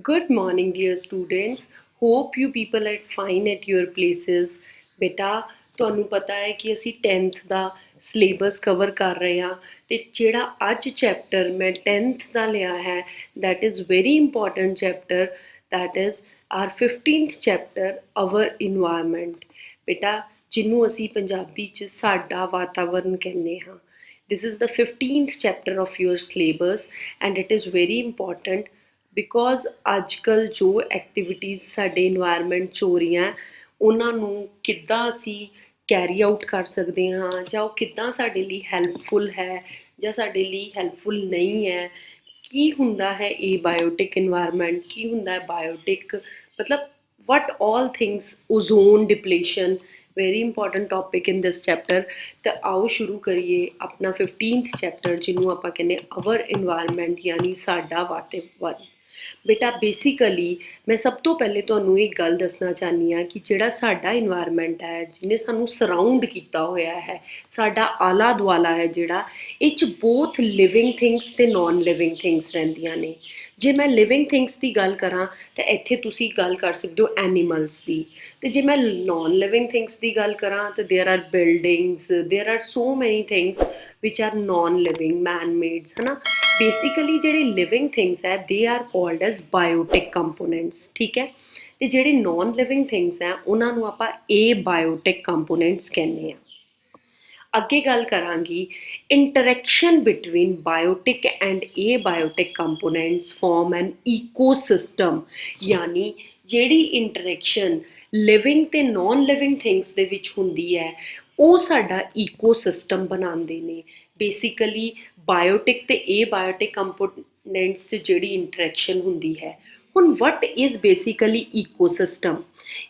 Good morning, dear students. Hope you people are fine at your places. ਬੇਟਾ ਤੁਹਾਨੂੰ ਪਤਾ ਹੈ ਕਿ ਅਸੀਂ 10th ਦਾ ਸਿਲੇਬਸ ਕਵਰ ਕਰ ਰਹੇ ਹਾਂ ਤੇ ਜਿਹੜਾ ਅੱਜ ਚੈਪਟਰ ਮੈਂ 10th ਦਾ ਲਿਆ ਹੈ that is very important chapter, that is our 15th chapter, our environment. ਬੇਟਾ ਜਿਹਨੂੰ ਅਸੀਂ ਪੰਜਾਬੀ 'ਚ ਸਾਡਾ ਵਾਤਾਵਰਨ ਕਹਿੰਦੇ ਹਾਂ. This is the 15th chapter of your syllabus and it is very important because ਅੱਜ ਕੱਲ੍ਹ ਜੋ ਐਕਟੀਵਿਟੀਜ਼ ਸਾਡੇ ਇਨਵਾਇਰਮੈਂਟ 'ਚ ਹੋ ਰਹੀਆਂ ਉਹਨਾਂ ਨੂੰ ਕਿੱਦਾਂ ਅਸੀਂ ਕੈਰੀ ਆਊਟ ਕਰ ਸਕਦੇ ਹਾਂ ਜਾਂ ਉਹ ਕਿੱਦਾਂ ਸਾਡੇ ਲਈ ਹੈਲਪਫੁਲ ਹੈ ਜਾਂ ਸਾਡੇ ਲਈ ਹੈਲਪਫੁਲ ਨਹੀਂ ਹੈ. ਕੀ ਹੁੰਦਾ ਹੈ ਇਹ ਬਾਇਓਟਿਕ ਇਨਵਾਇਰਮੈਂਟ, ਕੀ ਹੁੰਦਾ ਹੈ ਬਾਇਓਟਿਕ, ਮਤਲਬ what all things, ozone depletion, very important topic in this chapter. ਤਾਂ ਆਓ ਸ਼ੁਰੂ ਕਰੀਏ ਆਪਣਾ 15th ਚੈਪਟਰ ਜਿਹਨੂੰ ਆਪਾਂ ਕਹਿੰਦੇ our environment ਯਾਨੀ ਸਾਡਾ ਵਾਤਾਵਰਨ. ਬੇਟਾ ਬੇਸਿਕਲੀ ਮੈਂ ਸਭ ਤੋਂ ਪਹਿਲੇ ਤੁਹਾਨੂੰ ਇਹ ਗੱਲ ਦੱਸਣਾ ਚਾਹੁੰਦੀ ਹਾਂ ਕਿ ਜਿਹੜਾ ਸਾਡਾ ਇਨਵਾਇਰਮੈਂਟ ਹੈ ਜਿਹਨੇ ਸਾਨੂੰ ਸਰਾਊਂਡ ਕੀਤਾ ਹੋਇਆ ਹੈ, ਸਾਡਾ ਆਲਾ ਦੁਆਲਾ ਹੈ ਜਿਹੜਾ, ਇਹ 'ਚ ਬੋਥ ਲਿਵਿੰਗ ਥਿੰਗਸ ਅਤੇ ਨੋਨ ਲਿਵਿੰਗ ਥਿੰਗਸ ਰਹਿੰਦੀਆਂ ਨੇ. ਜੇ ਮੈਂ ਲਿਵਿੰਗ ਥਿੰਗਸ ਦੀ ਗੱਲ ਕਰਾਂ ਤਾਂ ਇੱਥੇ ਤੁਸੀਂ ਗੱਲ ਕਰ ਸਕਦੇ ਹੋ ਐਨੀਮਲਸ ਦੀ, ਅਤੇ ਜੇ ਮੈਂ ਨੋਨ ਲਿਵਿੰਗ ਥਿੰਗਸ ਦੀ ਗੱਲ ਕਰਾਂ ਤਾਂ there are buildings, there are so many things which are non living, man mades, ਹੈ ਨਾ. ਬੇਸਿਕਲੀ ਜਿਹੜੇ ਲਿਵਿੰਗ ਥਿੰਗਸ ਹੈ they are called as biotic components, ਠੀਕ ਹੈ. ਅਤੇ ਜਿਹੜੇ ਨੋਨ ਲਿਵਿੰਗ ਥਿੰਗਸ ਹੈ ਉਹਨਾਂ ਨੂੰ ਆਪਾਂ ਏ ਬਾਇਓਟਿਕ ਕੰਪੋਨੈਂਟਸ ਕਹਿੰਦੇ ਹਾਂ. ਅੱਗੇ ਗੱਲ ਕਰਾਂਗੀ interaction between biotic and abiotic components form an ecosystem, ਯਾਨੀ ਜਿਹੜੀ ਇੰਟਰੈਕਸ਼ਨ ਲਿਵਿੰਗ ਅਤੇ ਨੋਨ ਲਿਵਿੰਗ ਥਿੰਗਸ ਦੇ ਵਿੱਚ ਹੁੰਦੀ ਹੈ ਉਹ ਸਾਡਾ ਈਕੋਸਿਸਟਮ ਬਣਾਉਂਦੇ ਨੇ. ਬੇਸਿਕਲੀ ਬਾਇਓਟਿਕ ਅਤੇ ਏ ਬਾਇਓਟਿਕ ਕੰਪੋਨੈਂਟਸ 'ਚ ਜਿਹੜੀ ਇੰਟਰੈਕਸ਼ਨ ਹੁੰਦੀ ਹੈ. ਹੁਣ what is basically ecosystem?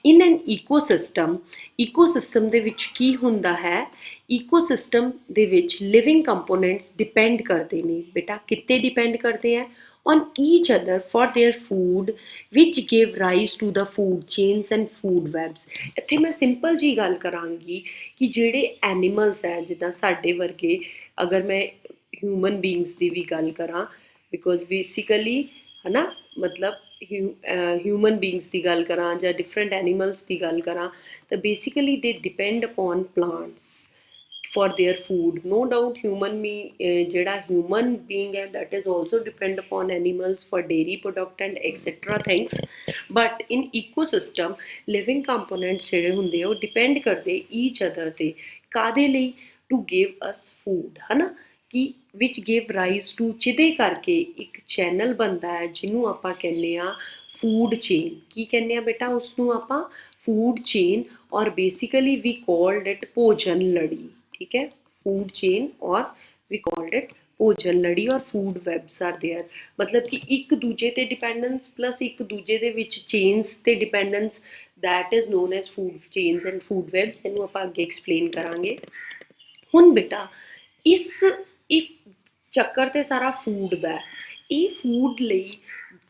In N ecosystem ਦੇ ਵਿੱਚ ਕੀ ਹੁੰਦਾ ਹੈ, ਈਕੋਸਿਸਟਮ ਦੇ ਵਿੱਚ ਲਿਵਿੰਗ ਕੰਪੋਨੈਂਟਸ ਡਿਪੈਂਡ ਕਰਦੇ ਨੇ. ਬੇਟਾ ਕਿੱਤੇ ਡਿਪੈਂਡ ਕਰਦੇ ਹੈ? on each other for their food which give rise to the food chains and food webs. ਇੱਥੇ ਮੈਂ ਸਿੰਪਲ ਜੀ ਗੱਲ ਕਰਾਂਗੀ ਕਿ ਜਿਹੜੇ ਐਨੀਮਲਸ ਹੈ ਜਿੱਦਾਂ ਸਾਡੇ ਵਰਗੇ, ਅਗਰ ਮੈਂ ਹਿਊਮਨ ਬੀਂਗਸ ਦੀ ਵੀ ਗੱਲ ਕਰਾਂ, ਬਿਕੋਜ਼ ਬੇਸਿਕਲੀ ਹੈ ਨਾ, ਮਤਲਬ ਹਿਊਮਨ ਬੀਂਗਸ ਦੀ ਗੱਲ ਕਰਾਂ ਜਾਂ ਡਿਫਰੈਂਟ ਐਨੀਮਲਸ ਦੀ ਗੱਲ ਕਰਾਂ ਤਾਂ ਬੇਸਿਕਲੀ ਦੇ depend upon plants for their food. No doubt ਜਿਹੜਾ human being ਹੈ that is also depend upon animals for dairy product and etc things, but in ecosystem living components ਜਿਹੜੇ ਹੁੰਦੇ ਆ ਉਹ depend ਕਰਦੇ each other ਤੇ. ਕਾਹਦੇ ਲਈ? to give us food, ਹੈ ਨਾ, ਕਿ which give rise to, ਜਿਹਦੇ ਕਰਕੇ ਇੱਕ ਚੈਨਲ ਬਣਦਾ ਹੈ ਜਿਹਨੂੰ ਆਪਾਂ ਕਹਿੰਦੇ ਹਾਂ ਫੂਡ ਚੇਨ. ਕੀ ਕਹਿੰਦੇ ਆ ਬੇਟਾ ਉਸਨੂੰ ਆਪਾਂ? ਫੂਡ ਚੇਨ, ਔਰ ਬੇਸਿਕਲੀ ਵੀ ਕਾਲਡ ਇਟ ਭੋਜਨ ਲੜੀ, ਠੀਕ ਹੈ. ਫੂਡ ਚੇਨ ਔਰ ਵੀ ਕਾਲਡ ਇਟ ਭੋਜਨ ਲੜੀ ਔਰ ਫੂਡ ਵੈਬਸ ਆਰ ਦੇਅਰ, ਮਤਲਬ ਕਿ ਇੱਕ ਦੂਜੇ 'ਤੇ ਡਿਪੈਂਡੈਂਸ ਪਲੱਸ ਇੱਕ ਦੂਜੇ ਦੇ ਵਿੱਚ ਚੇਨਸ 'ਤੇ dependence, that is non as food chains and food webs. ਇਹਨੂੰ ਆਪਾਂ ਅੱਗੇ ਐਕਸਪਲੇਨ ਕਰਾਂਗੇ. ਹੁਣ ਬੇਟਾ ਇਸ ਚੱਕਰ 'ਤੇ ਸਾਰਾ ਫੂਡ ਦਾ, ਇਹ ਫੂਡ ਲਈ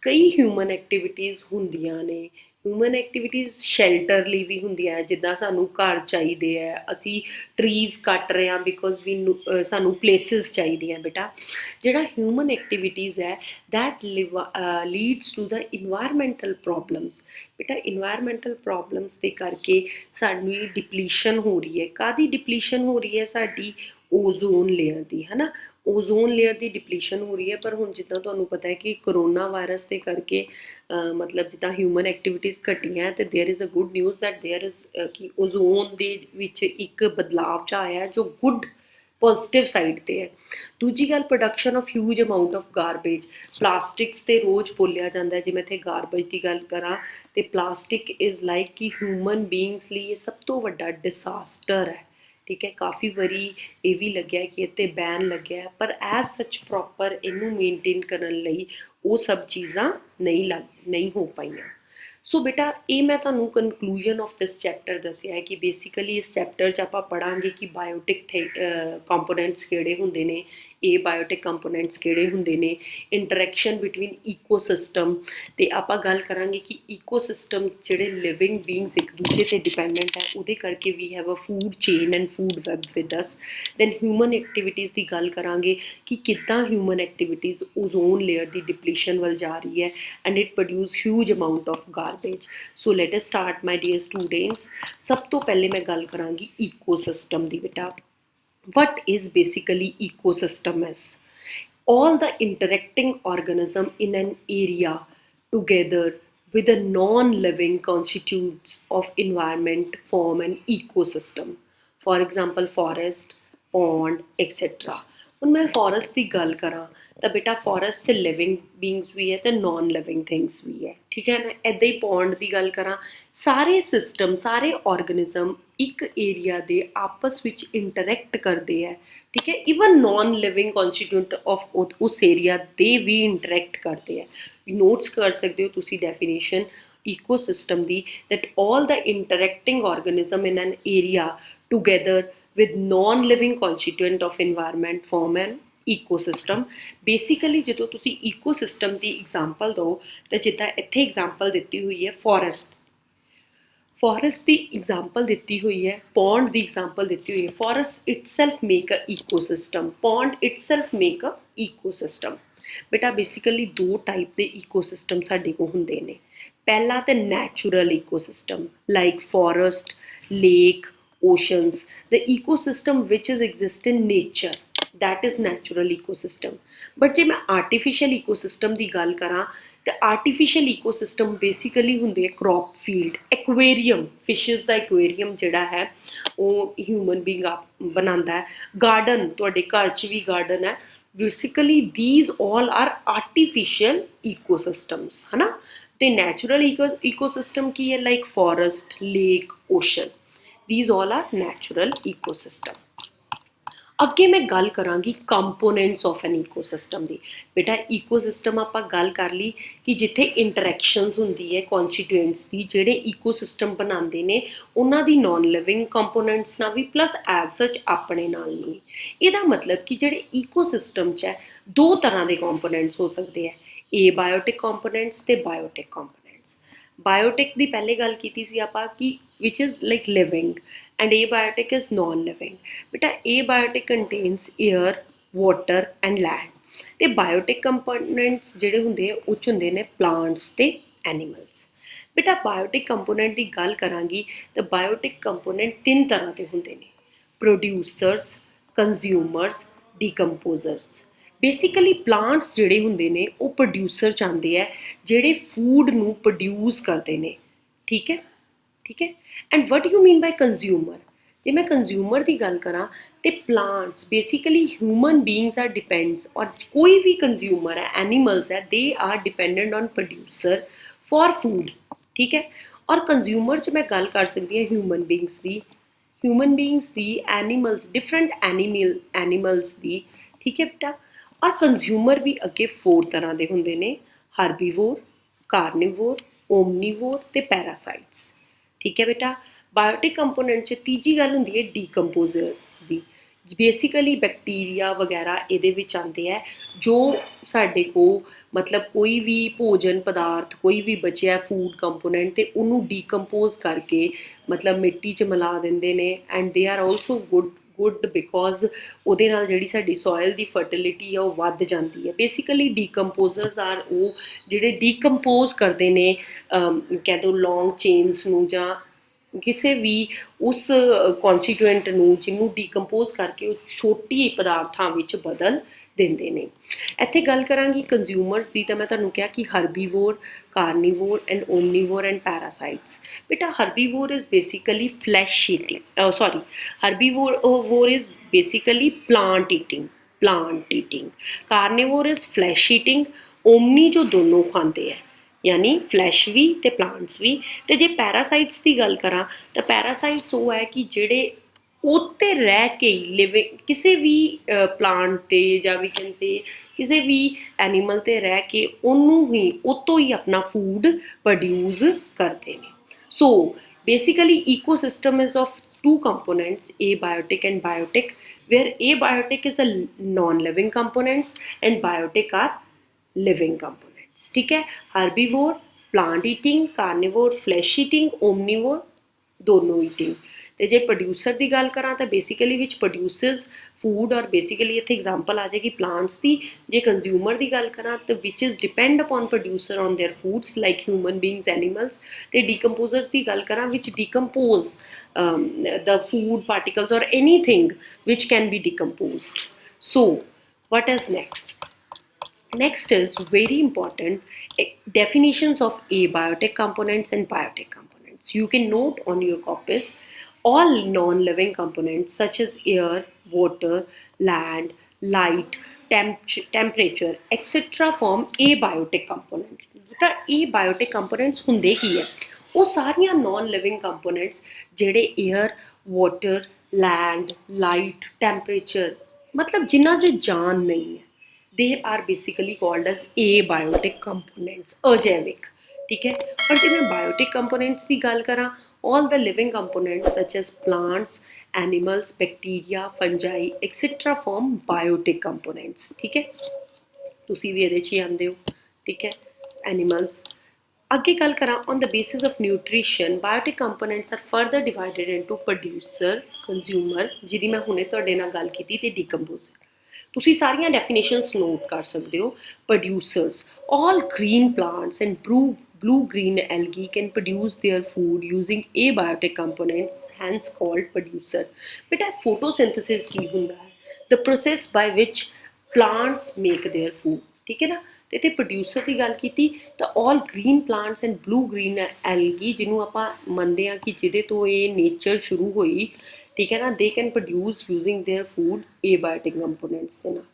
ਕਈ ਹਿਊਮਨ ਐਕਟੀਵਿਟੀਜ਼ ਹੁੰਦੀਆਂ ਨੇ. ਹਿਊਮਨ ਐਕਟੀਵਿਟੀਜ਼ ਸ਼ੈਲਟਰ ਲਈ ਵੀ ਹੁੰਦੀਆਂ, ਜਿੱਦਾਂ ਸਾਨੂੰ ਘਰ ਚਾਹੀਦੇ ਹੈ, ਅਸੀਂ ਟਰੀਜ਼ ਕੱਟ ਰਹੇ ਹਾਂ ਬਿਕੋਜ਼ ਸਾਨੂੰ ਪਲੇਸਿਸ ਚਾਹੀਦੀਆਂ. ਬੇਟਾ ਜਿਹੜਾ ਹਿਊਮਨ ਐਕਟੀਵਿਟੀਜ਼ ਹੈ that leads to the environmental problems. ਬੇਟਾ ਇਨਵਾਇਰਮੈਂਟਲ ਪ੍ਰੋਬਲਮਸ ਦੇ ਕਰਕੇ ਸਾਡੀ ਡਿਪਲੀਸ਼ਨ ਹੋ ਰਹੀ ਹੈ. ਕਾਹਦੀ ਡਿਪਲੀਸ਼ਨ ਹੋ ਰਹੀ ਹੈ? ਸਾਡੀ ਓਜ਼ੋਨ ਲੇਅਰ ਦੀ, ਹੈ ਨਾ. ਓਜ਼ੋਨ ਲੇਅਰ ਦੀ ਡਿਪਲੀਸ਼ਨ ਹੋ ਰਹੀ ਹੈ. ਪਰ ਹੁਣ ਜਿੱਦਾਂ ਤੁਹਾਨੂੰ ਪਤਾ ਹੈ ਕਿ ਕਰੋਨਾ ਵਾਇਰਸ ਦੇ ਕਰਕੇ ਮਤਲਬ ਜਿੱਦਾਂ ਹਿਊਮਨ ਐਕਟੀਵਿਟੀਜ਼ ਘਟੀਆਂ ਅਤੇ there is a good news that there is ਕਿ ਓਜ਼ੋਨ ਦੇ ਵਿੱਚ ਇੱਕ ਬਦਲਾਵ 'ਚ ਆਇਆ ਜੋ ਗੁੱਡ ਪੋਜ਼ੀਟਿਵ ਸਾਈਡ 'ਤੇ ਹੈ. ਦੂਜੀ ਗੱਲ, production of huge amount of garbage. Plastics 'ਤੇ ਰੋਜ਼ ਬੋਲਿਆ ਜਾਂਦਾ, ਜੇ ਮੈਂ ਇੱਥੇ ਗਾਰਬੇਜ ਦੀ ਗੱਲ ਕਰਾਂ ਅਤੇ ਪਲਾਸਟਿਕ ਇਜ਼ ਲਾਈਕ ਕਿ ਹਿਊਮਨ ਬੀਂਗਸ ਲਈ ਇਹ ਸਭ ਤੋਂ ਵੱਡਾ ਡਿਸਾਸਟਰ ਹੈ, ਠੀਕ ਹੈ. ਕਾਫੀ ਵਾਰੀ ਇਹ ਵੀ ਲੱਗਿਆ ਕਿ ਇੱਥੇ ਬੈਨ ਲੱਗਿਆ, ਪਰ ਐਜ਼ ਸੱਚ ਪ੍ਰੋਪਰ ਇਹਨੂੰ ਮੇਨਟੇਨ ਕਰਨ ਲਈ ਉਹ ਸਭ ਚੀਜ਼ਾਂ ਨਹੀਂ ਹੋ ਪਾਈਆਂ. ਸੋ ਬੇਟਾ ਇਹ ਮੈਂ ਤੁਹਾਨੂੰ ਕਨਕਲੂਜਨ ਆਫ ਦਿਸ ਚੈਪਟਰ ਦੱਸਿਆ ਹੈ ਕਿ ਬੇਸਿਕਲੀ ਇਸ ਚੈਪਟਰ 'ਚ ਆਪਾਂ ਪੜ੍ਹਾਂਗੇ ਕਿ ਬਾਇਓਟਿਕ ਕੰਪੋਨੈਂਟਸ ਕਿਹੜੇ ਹੁੰਦੇ ਨੇ, एबायोटिक कंपोनेंट्स किहड़े हुंदे ने, इंटरैक्शन बिटवीन ईकोसिस्टम, ते आपां गल करांगे कि ईकोसिस्टम जिहड़े लिविंग बीइंग्स एक दूजे ते डिपेंडेंट है ਉਹਦੇ ਕਰਕੇ we have a food chain and food web with us. Then human activities की गल करांगे कि किद्दां ह्यूमन एक्टिविटीज़ ओजोन लेयर की डिप्लीशन वल जा रही है and it produce huge amount of garbage. So let us start my dear students. सब तो पहले मैं गल करांगी ईकोसिस्टम दी बेटा। What is basically ecosystem is? All the interacting organism in an area together with a non-living constitutes of environment form an ecosystem. For example, forest, pond, etc. ਹੁਣ ਮੈਂ forest ਦੀ ਗੱਲ ਕਰਾਂ ਤਾਂ ਬੇਟਾ ਫੋਰੈਸਟ 'ਚ ਲਿਵਿੰਗ ਬੀਇੰਗਸ ਵੀ ਹੈ ਤੇ non living things ਵੀ ਹੈ, ਠੀਕ ਹੈ ਨਾ। ਇੱਦਾਂ ਹੀ ਪੌਂਡ ਦੀ ਗੱਲ ਕਰਾਂ, ਸਾਰੇ ਸਿਸਟਮ, ਸਾਰੇ ਆਰਗੇਨਿਜ਼ਮ ਇੱਕ ਏਰੀਆ ਦੇ ਆਪਸ ਵਿੱਚ ਇੰਟਰੈਕਟ ਕਰਦੇ ਹੈ, ਠੀਕ ਹੈ। ਈਵਨ ਨੋਨ ਲਿਵਿੰਗ ਕੌਨਸਟੀਟਿਊਂਟ ਆਫ ਉਸ ਏਰੀਆ ਦੇ ਵੀ ਇੰਟਰੈਕਟ ਕਰਦੇ ਹੈ। ਨੋਟਸ ਕਰ ਸਕਦੇ ਹੋ ਤੁਸੀਂ definition ecosystem the, that all the interacting organism in an area together with non-living constituent of environment form an ecosystem। Basically जो तुसी ecosystem की एग्जाम्पल दो तो जिदा इत्थे एग्जाम्पल दी हुई है फॉरेस्ट, फॉरेस्ट की एग्जाम्पल दी हुई है, पॉन्ड की एग्जाम्पल दी हुई है। Forest itself make a ecosystem, pond itself make a ecosystem. बेटा बेसिकली दो टाइप के ईकोसिस्टम साडे को हुंदे ने। पहला तो natural ecosystem like forest, lake, oceans, the ecosystem which is exist in nature, that is natural ecosystem। but जे मैं artificial ecosystem ਦੀ ਗੱਲ ਕਰਾਂ ਤੇ artificial ecosystem basically ਹੁੰਦੇ ਹੈ crop field, aquarium, fishes ਦਾ aquarium ਜਿਹੜਾ ਹੈ ਉਹ human being ਬਣਾਉਂਦਾ ਹੈ। garden, ਤੁਹਾਡੇ ਘਰ 'ਚ ਵੀ garden ਹੈ। basically these all are artificial ecosystems, है ना। ਤੇ natural ecosystem ਕੀ ਹੈ, like forest, lake, ocean, these all are natural ecosystem। ਅੱਗੇ मैं गल करांगी कंपोनेंट्स ऑफ एन ईकोसिस्टम दी। बेटा ईकोसिस्टम आपां गल कर ली कि जिथे इंटरैक्शनस हुंदी है कॉन्स्टिट्यूएंट्स दी, जिहड़े ईकोसिस्टम बनांदे ने उन्हां दी नॉन लिविंग कंपोनेंट्स नाल भी प्लस एज सच अपने नाल भी। इहदा मतलब कि जिहड़े ईकोसिस्टम च है दो तरह के कंपोनेंट्स हो सकते हैं, एबायोटिक कंपोनेंट्स ते बायोटिक कंपोनेंट्स। बायोटिक की पहले गल की सी आपां कि which is like living and abiotic is non-living। बेटा abiotic contains air, water and land ਤੇ biotic components ਜਿਹੜੇ ਹੁੰਦੇ ਆ ਉਹ 'ਚ ਹੁੰਦੇ ਨੇ plants ਤੇ animals। बेटा biotic component ਦੀ ਗੱਲ ਕਰਾਂਗੀ ਤਾਂ biotic component ਤਿੰਨ ਤਰ੍ਹਾਂ ਦੇ ਹੁੰਦੇ ਨੇ, producers, consumers, decomposers। Basically plants ਜਿਹੜੇ ਹੁੰਦੇ ਨੇ ਉਹ ਪ੍ਰੋਡਿਊਸਰ ਚਾਹੁੰਦੇ ਆ ਜਿਹੜੇ ਫੂਡ ਨੂੰ ਪ੍ਰੋਡਿਊਸ ਕਰਦੇ ਨੇ, ਠੀਕ ਹੈ, ठीक है। And what you mean by consumer, जे मैं कंज्यूमर की गल करा तो plants basically human beings are depends, और कोई भी कंज्यूमर है, एनिमल्स है, they are dependent on producer for food, ठीक है। और कंज्यूमर च मैं गल कर सकती हूँ ह्यूमन बीइंग्स की, ह्यूमन बीइंग्स की, एनिमल्स, डिफरेंट एनिमल्स की, ठीक है बेटा। और कंज्यूमर भी अगे 4 तरह के होंगे ने, हर्बीवोर, कार्निवोर, ओमनीवोर ते पैरासाइट्स, ठीक है बेटा। बायोटिक कंपोनेंट च तीजी गल हुंदी है डीकंपोजर्स दी। बेसिकली बैक्टीरिया वगैरह ये आते हैं जो साढ़े को मतलब कोई भी भोजन पदार्थ कोई भी बचिया फूड कंपोनेंट तो उन्होंने डीकंपोज करके मतलब मिट्टी च मिला देंगे ने, and they are also good because ਉਹਦੇ ਨਾਲ ਜਿਹੜੀ ਸਾਡੀ ਸੋਇਲ ਦੀ ਫਰਟੀਲਿਟੀ ਆ ਉਹ ਵੱਧ ਜਾਂਦੀ ਹੈ। ਬੇਸਿਕਲੀ ਡੀਕੰਪੋਜ਼ਰਸ ਆਰ ਉਹ ਜਿਹੜੇ ਡੀਕੰਪੋਜ਼ ਕਰਦੇ ਨੇ ਕਹਿ ਦਿਓ ਲੌਂਗ ਚੇਨਸ ਨੂੰ ਜਾਂ ਕਿਸੇ ਵੀ ਉਸ ਕੌਨਸਟੀਟੂਐਂਟ ਨੂੰ ਜਿਹਨੂੰ ਡੀਕੰਪੋਜ਼ ਕਰਕੇ ਉਹ ਛੋਟੀ ਪਦਾਰਥਾਂ ਵਿੱਚ ਬਦਲ ਦਿੰਦੇ ਨੇ। ਇੱਥੇ ਗੱਲ ਕਰਾਂਗੀ ਕੰਜ਼ਿਊਮਰਸ ਦੀ ਤਾਂ ਮੈਂ ਤੁਹਾਨੂੰ ਕਿਹਾ ਕਿ ਹਰਬੀਵੋਰ, carnivore and omnivore and parasites। beta herbivore is basically flesh eating, herbivore is basically plant eating, carnivore is flesh eating, omni जो दोनों खाते हैं यानी फ्लैश भी ते प्लांट्स भी। तो जे पैरासाइट्स की गल करा तो पैरासाइट्स वो है कि जेड़े उत्ते रह के लिविंग किसी भी प्लांट ते या वी कैन से किसी भी एनीमल ते रह के उन्होंने ही उतों ही अपना फूड प्रोड्यूस करते हैं। So basically ecosystem is of 2 components, abiotic and biotic. where abiotic is a non-living components and biotic are living components. ठीक है, herbivore plant eating, carnivore flesh eating, omnivore दोनों ईटिंग। ਤੇ ਜੇ ਪ੍ਰੋਡਿਊਸਰ ਦੀ ਗੱਲ ਕਰਾਂ ਤਾਂ ਬੇਸਿਕਲੀ ਵਿਚ ਪ੍ਰੋਡਿਊਸਸ ਫੂਡ, ਔਰ basically ਇੱਥੇ ਐਗਜ਼ਾਮਪਲ ਆ ਜਾਏਗੀ ਪਲਾਂਟਸ ਦੀ। ਜੇ ਕੰਜ਼ਿਊਮਰ ਦੀ ਗੱਲ ਕਰਾਂ ਤਾਂ which is depend upon producer on their foods like human beings, animals. ਤੇ ਡੀਕੰਪੋਜ਼ਰਸ ਦੀ ਗੱਲ ਕਰਾਂ which decompose the food particles or anything which can be decomposed. So what is next? Next is very important definitions of abiotic components and biotic components. You can note on your copies all non-living components such as air, water, land, light, temperature, etc. form abiotic components. ਤਾਂ abiotic components ਹੁੰਦੇ ਕੀ ਹੈ? ਉਹ ਸਾਰੀਆਂ non-living components ਜਿਹੜੇ air, water, land, light, temperature ਮਤਲਬ ਜਿਨ੍ਹਾਂ 'ਚ ਜਾਨ ਨਹੀਂ ਹੈ, they are basically called as abiotic components, ਅਜੈਵਿਕ। ठीक है, और जो मैं बायोटिक कंपोनेंट्स की गल करा, all the living components such as plants, animals, bacteria, fungi, etc. form biotic components। ठीक है, तुसी भी ਇਹਦੇ 'ਚ ਹੀ ਆਉਂਦੇ ਹੋ। ठीक है, animals। ਅੱਗੇ ਗੱਲ ਕਰਾਂ on the basis of nutrition, biotic components are further divided into producer, consumer, ਜਿਹਦੀ ਮੈਂ ਹੁਣੇ ਤੁਹਾਡੇ ਨਾਲ ਗੱਲ ਕੀਤੀ, ਤੇ decomposer। ਤੁਸੀਂ ਸਾਰੀਆਂ ਡੈਫੀਨੇਸ਼ਨਸ ਨੋਟ ਕਰ ਸਕਦੇ ਹੋ। Producers, all green plants and blue-green algae can produce their food using abiotic components, hence called producer। ਬੇਟਾ photosynthesis ਕੀ ਹੁੰਦਾ ਹੈ? The process by which plants make their food। ਠੀਕ ਹੈ ਨਾ, ਤੇ ਇੱਥੇ ਪ੍ਰੋਡਿਊਸਰ ਦੀ ਗੱਲ ਕੀਤੀ ਤਾਂ all green plants and blue-green algae, ਜਿਹਨੂੰ ਆਪਾਂ ਮੰਨਦੇ ਹਾਂ ਕਿ ਜਿਹਦੇ ਤੋਂ ਇਹ ਨੇਚਰ ਸ਼ੁਰੂ ਹੋਈ, ਠੀਕ ਹੈ ਨਾ, they can produce using their food abiotic components ਦੇ ਨਾਲ।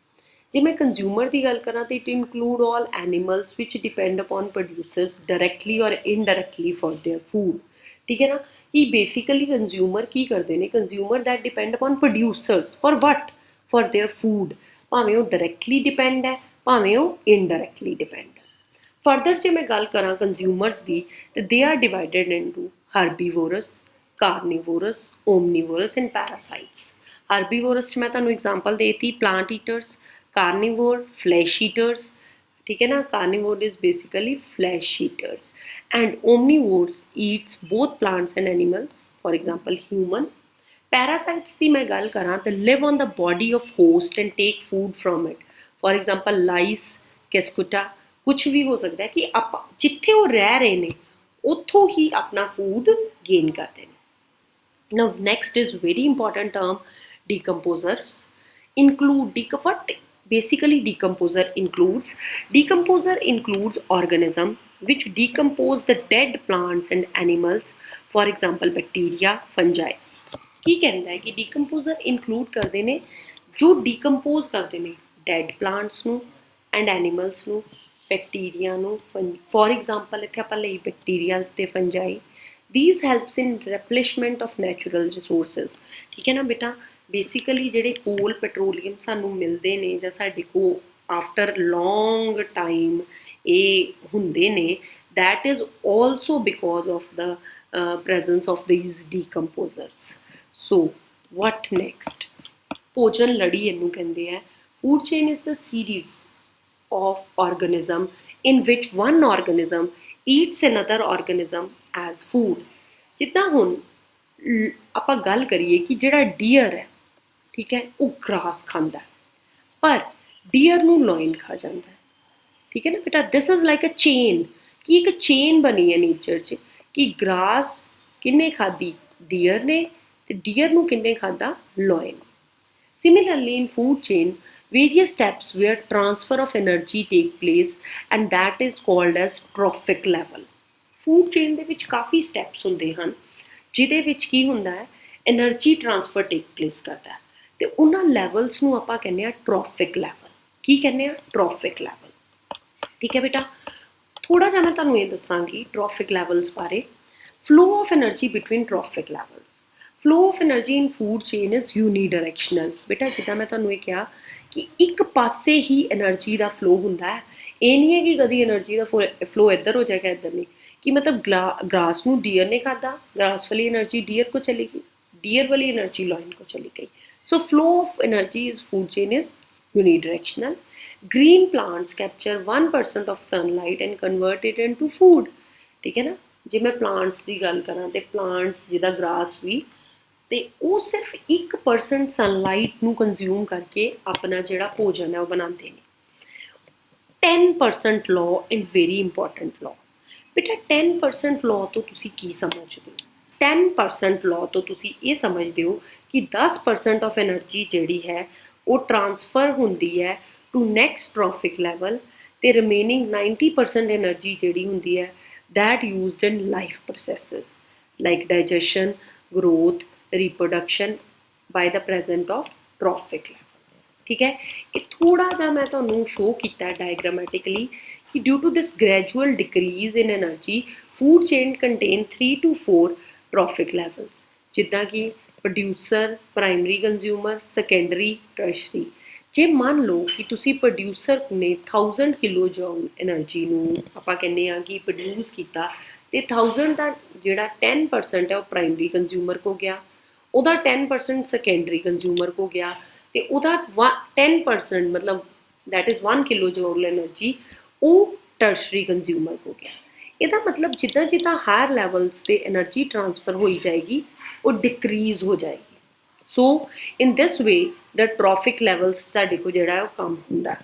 ਜੇ ਮੈਂ ਕੰਜ਼ਿਊਮਰ ਦੀ ਗੱਲ ਕਰਾਂ ਤਾਂ it include all animals which depend upon producers directly or indirectly for their food। ਠੀਕ ਹੈ ਨਾ, ਕਿ ਬੇਸਿਕਲੀ ਕੰਜ਼ਿਊਮਰ ਕੀ ਕਰਦੇ ਨੇ? Consumer that depend upon producers for what? For their food. ਭਾਵੇਂ ਉਹ ਡਾਇਰੈਕਟਲੀ ਡਿਪੈਂਡ ਹੈ, ਭਾਵੇਂ ਉਹ ਇਨਡਾਇਰੈਕਟਲੀ ਡਿਪੈਂਡ ਹੈ। ਫਰਦਰ ਜੇ ਮੈਂ ਗੱਲ ਕਰਾਂ ਕੰਜ਼ਿਊਮਰਸ ਦੀ ਤਾਂ they are divided into herbivores, carnivorous, omnivorous and parasites। herbivores 'ਚ ਮੈਂ ਤੁਹਾਨੂੰ ਐਗਜ਼ਾਮਪਲ ਦੇਤੀ, plant eaters, carnivore, flesh eaters। ठीक है ना, carnivore is basically flesh eaters, and omnivores eats both plants and animals, for example human। parasites ਦੀ ਮੈਂ ਗੱਲ ਕਰਾਂ ਤਾਂ live on the body of host and take food from it, for example lice, cascuta। ਕੁਛ ਵੀ ਹੋ ਸਕਦਾ ਹੈ ਕਿ ਆਪਾਂ ਜਿੱਥੇ ਉਹ ਰਹਿ ਰਹੇ ਨੇ ਉੱਥੋਂ ਹੀ ਆਪਣਾ ਫੂਡ ਗੇਨ ਕਰਦੇ ਨੇ। Now next is very important term, decomposers include what basically decomposer includes? Decomposer includes organism which decompose the dead plants and animals, for example bacteria, fungi। ਕੀ ਕਹਿੰਦਾ ਹੈ ਕਿ decomposer include ਕਰਦੇ ਨੇ ਜੋ decompose ਕਰਦੇ ਨੇ dead plants ਨੂੰ and animals ਨੂੰ, ਬੈਕਟੀਰੀਆ ਨੂੰ, for example ਇੱਥੇ ਆਪਾਂ ਲਈ ਬੈਕਟੀਰੀਆ ਤੇ fungi। these helps in replenishment of natural resources। ਠੀਕ ਹੈ ਨਾ ਬੇਟਾ, ਬੇਸਿਕਲੀ ਜਿਹੜੇ ਕੋਲ ਪੈਟਰੋਲੀਅਮ ਸਾਨੂੰ ਮਿਲਦੇ ਨੇ ਜਾਂ ਸਾਡੇ ਕੋਲ ਆਫਟਰ ਲੌਂਗ ਟਾਈਮ ਇਹ ਹੁੰਦੇ ਨੇ, that is also because of the presence of these decomposers। so what next? ਭੋਜਨ ਲੜੀ ਇਹਨੂੰ ਕਹਿੰਦੇ ਆ। food chain is the series of organism in which one organism eats another organism as food। ਜਿੱਦਾਂ ਹੁਣ ਆਪਾਂ ਗੱਲ ਕਰੀਏ ਕਿ ਜਿਹੜਾ ਡੀਅਰ ਹੈ, ਠੀਕ ਹੈ, ਉਹ ਗ੍ਰਾਸ ਖਾਂਦਾ ਪਰ ਡੀਅਰ ਨੂੰ ਲੋਇਨ ਖਾ ਜਾਂਦਾ ਹੈ। ਠੀਕ ਹੈ ਨਾ ਬੇਟਾ, this is like a chain, ਕਿ ਇੱਕ ਚੇਨ ਬਣੀ ਹੈ ਨੇਚਰ 'ਚ ਕਿ ਗ੍ਰਾਸ ਕਿਹਨੇ ਖਾਧੀ? ਡੀਅਰ ਨੇ, ਤੇ ਡੀਅਰ ਨੂੰ ਕਿਹਨੇ ਖਾਧਾ? Lion. Similarly in food chain various steps where transfer of energy take place and that is called as trophic level। food chain ਦੇ ਵਿੱਚ ਕਾਫੀ steps ਹੁੰਦੇ ਹਨ ਜਿਹਦੇ ਵਿੱਚ ਕੀ ਹੁੰਦਾ ਹੈ, એનર્ਜੀ ਟ੍ਰਾਂਸਫਰ ਟੇਕ ਪਲੇਸ ਕਰਦਾ ਹੈ, ਤੇ ਉਹਨਾਂ ਲੈਵਲਸ ਨੂੰ ਆਪਾਂ ਕਹਿੰਦੇ ਆ ਟ੍ਰੋਫਿਕ ਲੈਵਲ। ਕੀ ਕਹਿੰਦੇ ਆ? Traffic level. ਠੀਕ ਹੈ ਬੇਟਾ, ਥੋੜਾ ਜਿਹਾ ਮੈਂ ਤੁਹਾਨੂੰ ਇਹ ਦੱਸਾਂਗੀ ਟ੍ਰੋਫਿਕ ਲੈਵਲਸ ਬਾਰੇ। flow of energy between trophic levels। flow of energy in food chain is unidirectional। ਬੇਟਾ ਜਿੱਦਾਂ ਮੈਂ ਤੁਹਾਨੂੰ ਇਹ ਕਿਹਾ ਕਿ ਇੱਕ ਪਾਸੇ ਹੀ એનર્ਜੀ ਦਾ ਫਲੋ ਹੁੰਦਾ ਹੈ, ਇਹ ਨਹੀਂ ਹੈ ਕਿ ਕਦੀ એનર્ਜੀ ਦਾ ਫਲੋ ਇੱਧਰ ਹੋ ਜਾਏਗਾ ਇੱਧਰ ਨਹੀਂ, ਕਿ ਮਤਲਬ ਗ੍ਰਾਸ ਨੂੰ ਡੀਅਰ ਨੇ ਖਾਧਾ, ਗ੍ਰਾਸ ਵਾਲੀ એનર્ਜੀ ਡੀਅਰ ਕੋ ਚਲੀ ਗਈ, ਡੀਅਰ वाली एनर्जी लॉइन को चली गई। So flow of energy is food chain is unidirectional. Green plants capture 1% of sunlight and convert it into food. ठीक है ना? ਜੇ ਮੈਂ ਪਲਾਂਟਸ ਦੀ ਗੱਲ ਕਰਾਂ ਤੇ ਪਲਾਂਟਸ ਜਿਹਦਾ ਗ੍ਰਾਸ ਵੀ ਤੇ ਉਹ ਸਿਰਫ 1% ਸਨਲਾਈਟ ਨੂੰ ਕੰਜ਼ਿਊਮ ਕਰਕੇ ਆਪਣਾ ਜਿਹੜਾ ਭੋਜਨ ਹੈ ਉਹ ਬਣਾਉਂਦੇ ਨੇ 10% law and very important law ਬੇਟਾ 10% law ਤੋਂ ਤੁਸੀਂ ਕੀ ਸਮਝਦੇ ਹੋ 10% law ਤੋਂ ਤੁਸੀਂ ਇਹ ਸਮਝਦੇ ਹੋ ਕਿ 10% ਆਫ એનર્ਜੀ ਜਿਹੜੀ ਹੈ ਉਹ ਟਰਾਂਸਫਰ ਹੁੰਦੀ ਹੈ ਟੂ ਨੈਕਸਟ ਟ੍ਰੋਫਿਕ ਲੈਵਲ ਤੇ ਰਿਮੇਨਿੰਗ 90% એનર્ਜੀ ਜਿਹੜੀ ਹੁੰਦੀ ਹੈ that used in life processes like digestion, growth, reproduction by the present of trophic levels. ठीक है ये थोड़ा जा मैं ਤੁਹਾਨੂੰ ਸ਼ੋ ਕੀਤਾ diagrammatically कि due to this gradual decrease in energy food chain contain 3 to 4 trophic levels ਜਿੱਦਾਂ ਕਿ producer, primary consumer, secondary, tertiary ਜੇ ਮੰਨ ਲਓ ਕਿ ਤੁਸੀਂ ਪ੍ਰੋਡਿਊਸਰ ਨੇ 1000 ਕਿਲੋ ਜੂਲ એનર્ਜੀ ਨੂੰ ਆਪਾਂ ਕਹਿੰਦੇ ਆ ਕਿ ਪ੍ਰੋਡਿਊਸ ਕੀਤਾ ਤੇ 1000 ਦਾ ਜਿਹੜਾ 10% ਹੈ ਉਹ ਪ੍ਰਾਇਮਰੀ ਕੰਜ਼ਿਊਮਰ ਕੋ ਗਿਆ ਉਹਦਾ 10% ਸੈਕੰਡਰੀ ਕੰਜ਼ਿਊਮਰ ਕੋ ਗਿਆ ਤੇ ਉਹਦਾ 10% ਮਤਲਬ that is 1 kilo Joule energy ਉਹ ਟਰਸ਼ਰੀ ਕੰਜ਼ਿਊਮਰ ਕੋ ਗਿਆ ਇਹਦਾ ਮਤਲਬ ਜਿੱਦਾਂ ਜਿੱਦਾਂ ਹਾਇਰ ਲੈਵਲਸ ਤੇ એનર્ਜੀ ਟ੍ਰਾਂਸਫਰ ਹੋਈ ਜਾਏਗੀ ਉਹ ਡਿਕਰੀਜ਼ ਹੋ ਜਾਏਗੀ ਸੋ ਇਨ ਦਿਸ ਵੇ the trophic levels ਸਾਡੇ ਕੋ ਜਿਹੜਾ ਉਹ ਕੰਮ ਹੁੰਦਾ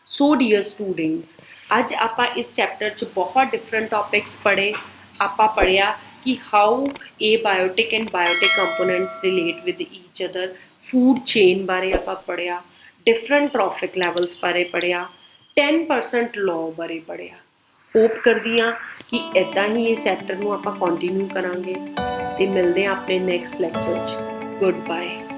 ਸੋ ਡੀਅਰ ਸਟੂਡੈਂਟਸ ਅੱਜ ਆਪਾਂ ਇਸ ਚੈਪਟਰ 'ਚ ਬਹੁਤ ਡਿਫਰੈਂਟ ਟੌਪਿਕਸ ਪੜ੍ਹੇ ਆਪਾਂ ਪੜ੍ਹਿਆ ਕਿ how abiotic and biotic components relate with each other food chain ਬਾਰੇ ਆਪਾਂ ਪੜ੍ਹਿਆ ਡਿਫਰੈਂਟ ਟ੍ਰੋਫਿਕ ਲੈਵਲਸ ਬਾਰੇ ਪੜ੍ਹਿਆ 10% ਲਾਅ ਬਾਰੇ ਪੜ੍ਹਿਆ ਹੋਪ ਕਰਦੀ ਹਾਂ ਕਿ ਇੱਦਾਂ ਹੀ ਇਹ ਚੈਪਟਰ ਨੂੰ ਆਪਾਂ ਕੰਟੀਨਿਊ ਕਰਾਂਗੇ ਤੇ ਮਿਲਦੇ ਹਾਂ ਆਪਣੇ ਨੈਕਸਟ ਲੈਕਚਰ 'ਚ ਗੁੱਡ ਬਾਏ